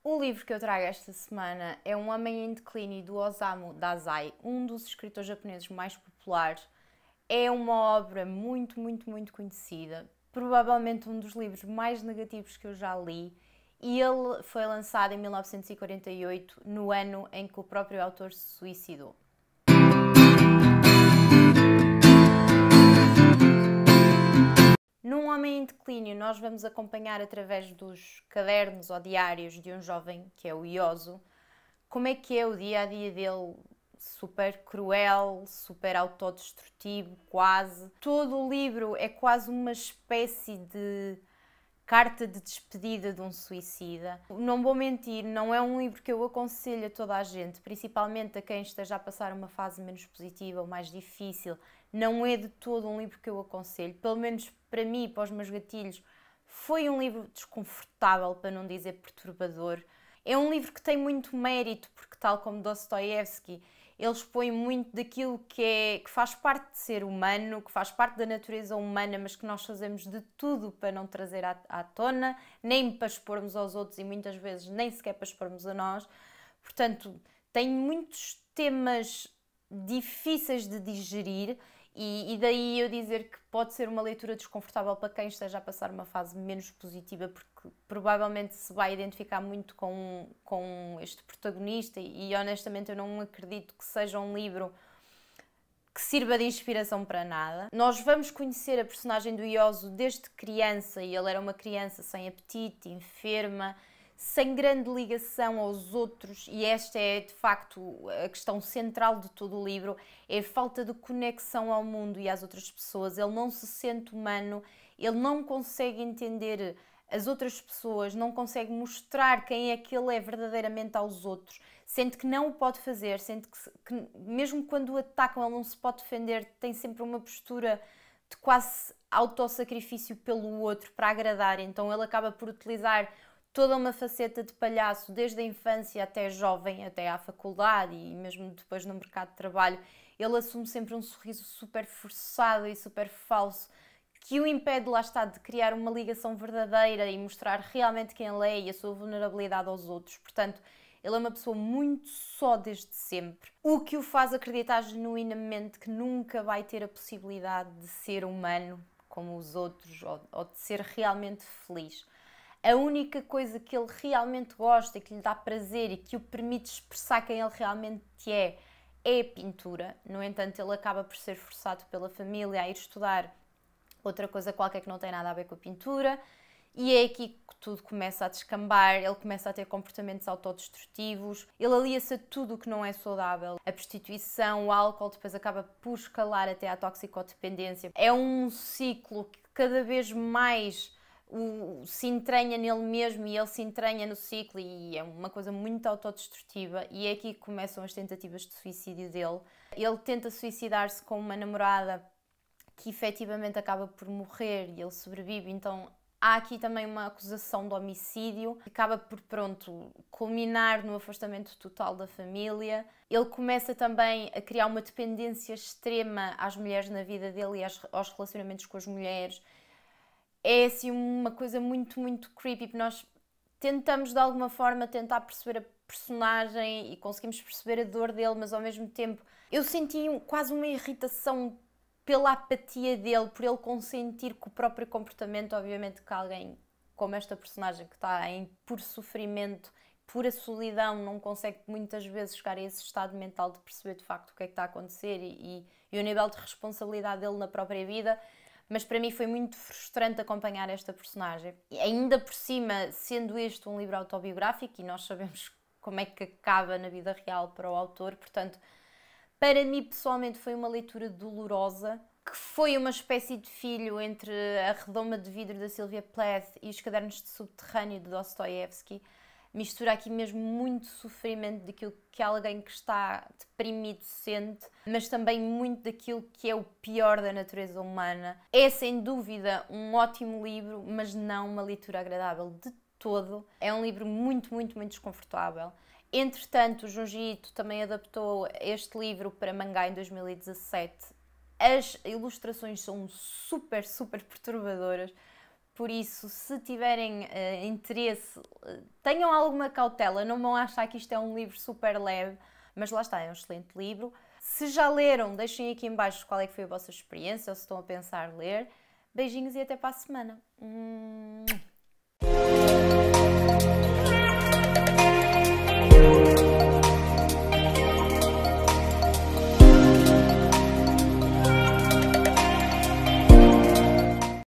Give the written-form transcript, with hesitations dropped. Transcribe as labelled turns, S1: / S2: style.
S1: O livro que eu trago esta semana é Um Homem em Declínio, do Osamu Dazai, um dos escritores japoneses mais populares. É uma obra muito conhecida, provavelmente um dos livros mais negativos que eu já li, e ele foi lançado em 1948, no ano em que o próprio autor se suicidou. Num Homem em Declínio, nós vamos acompanhar através dos cadernos ou diários de um jovem que é o Yozo, como é que é o dia-a-dia dele, super cruel, super autodestrutivo, quase. Todo o livro é quase uma espécie de carta de despedida de um suicida. Não vou mentir, não é um livro que eu aconselho a toda a gente, principalmente a quem esteja a passar uma fase menos positiva ou mais difícil. Não é de todo um livro que eu aconselho, pelo menos para mim, para os meus gatilhos, foi um livro desconfortável, para não dizer perturbador. É um livro que tem muito mérito, porque tal como Dostoiévski, ele expõe muito daquilo que faz parte de ser humano, que faz parte da natureza humana, mas que nós fazemos de tudo para não trazer à tona, nem para expormos aos outros e muitas vezes nem sequer para expormos a nós. Portanto, tem muitos temas difíceis de digerir e daí eu dizer que pode ser uma leitura desconfortável para quem esteja a passar uma fase menos positiva, porque provavelmente se vai identificar muito com este protagonista e honestamente eu não acredito que seja um livro que sirva de inspiração para nada. Nós vamos conhecer a personagem do Yozo desde criança, e ele era uma criança sem apetite, enferma, sem grande ligação aos outros, e esta é de facto a questão central de todo o livro, é a falta de conexão ao mundo e às outras pessoas. Ele não se sente humano, ele não consegue entender as outras pessoas, não consegue mostrar quem é que ele é verdadeiramente aos outros, sente que não o pode fazer, sente que mesmo quando o atacam ele não se pode defender, tem sempre uma postura de quase autossacrifício pelo outro para agradar, então ele acaba por utilizar toda uma faceta de palhaço, desde a infância até jovem, até à faculdade e mesmo depois no mercado de trabalho. Ele assume sempre um sorriso super forçado e super falso, que o impede, lá está, de criar uma ligação verdadeira e mostrar realmente quem ele é e a sua vulnerabilidade aos outros. Portanto, ele é uma pessoa muito só desde sempre, o que o faz acreditar genuinamente que nunca vai ter a possibilidade de ser humano como os outros ou de ser realmente feliz. A única coisa que ele realmente gosta, que lhe dá prazer e que o permite expressar quem ele realmente é a pintura. No entanto, ele acaba por ser forçado pela família a ir estudar outra coisa qualquer que não tem nada a ver com a pintura, e é aqui que tudo começa a descambar, ele começa a ter comportamentos autodestrutivos, ele alia-se a tudo o que não é saudável. A prostituição, o álcool, depois acaba por escalar até à toxicodependência. É um ciclo que cada vez mais se entranha nele mesmo e ele se entranha no ciclo, e é uma coisa muito autodestrutiva, e é aqui que começam as tentativas de suicídio dele. Ele tenta suicidar-se com uma namorada que efetivamente acaba por morrer e ele sobrevive, então há aqui também uma acusação de homicídio que acaba por, culminar no afastamento total da família. Ele começa também a criar uma dependência extrema às mulheres na vida dele e aos relacionamentos com as mulheres. É assim uma coisa muito creepy, porque nós tentamos de alguma forma tentar perceber a personagem e conseguimos perceber a dor dele, mas ao mesmo tempo eu senti quase uma irritação pela apatia dele, por ele consentir que o próprio comportamento, obviamente que alguém como esta personagem que está em puro sofrimento, pura solidão, não consegue muitas vezes chegar a esse estado mental de perceber de facto o que é que está a acontecer e o nível de responsabilidade dele na própria vida. Mas para mim foi muito frustrante acompanhar esta personagem. E ainda por cima, sendo este um livro autobiográfico, e nós sabemos como é que acaba na vida real para o autor, portanto, para mim pessoalmente foi uma leitura dolorosa, que foi uma espécie de filho entre A Redoma de Vidro da Sylvia Plath e Os Cadernos de Subterrâneo de Dostoiévski. Mistura aqui mesmo muito sofrimento daquilo que alguém que está deprimido sente, mas também muito daquilo que é o pior da natureza humana. É sem dúvida um ótimo livro, mas não uma leitura agradável de todo. É um livro muito desconfortável. Entretanto, o Junji Ito também adaptou este livro para mangá em 2017. As ilustrações são super perturbadoras, Por isso, se tiverem interesse, tenham alguma cautela, não vão achar que isto é um livro super leve, mas lá está, é um excelente livro. Se já leram, deixem aqui em baixo qual é que foi a vossa experiência, ou se estão a pensar ler. Beijinhos e até para a semana.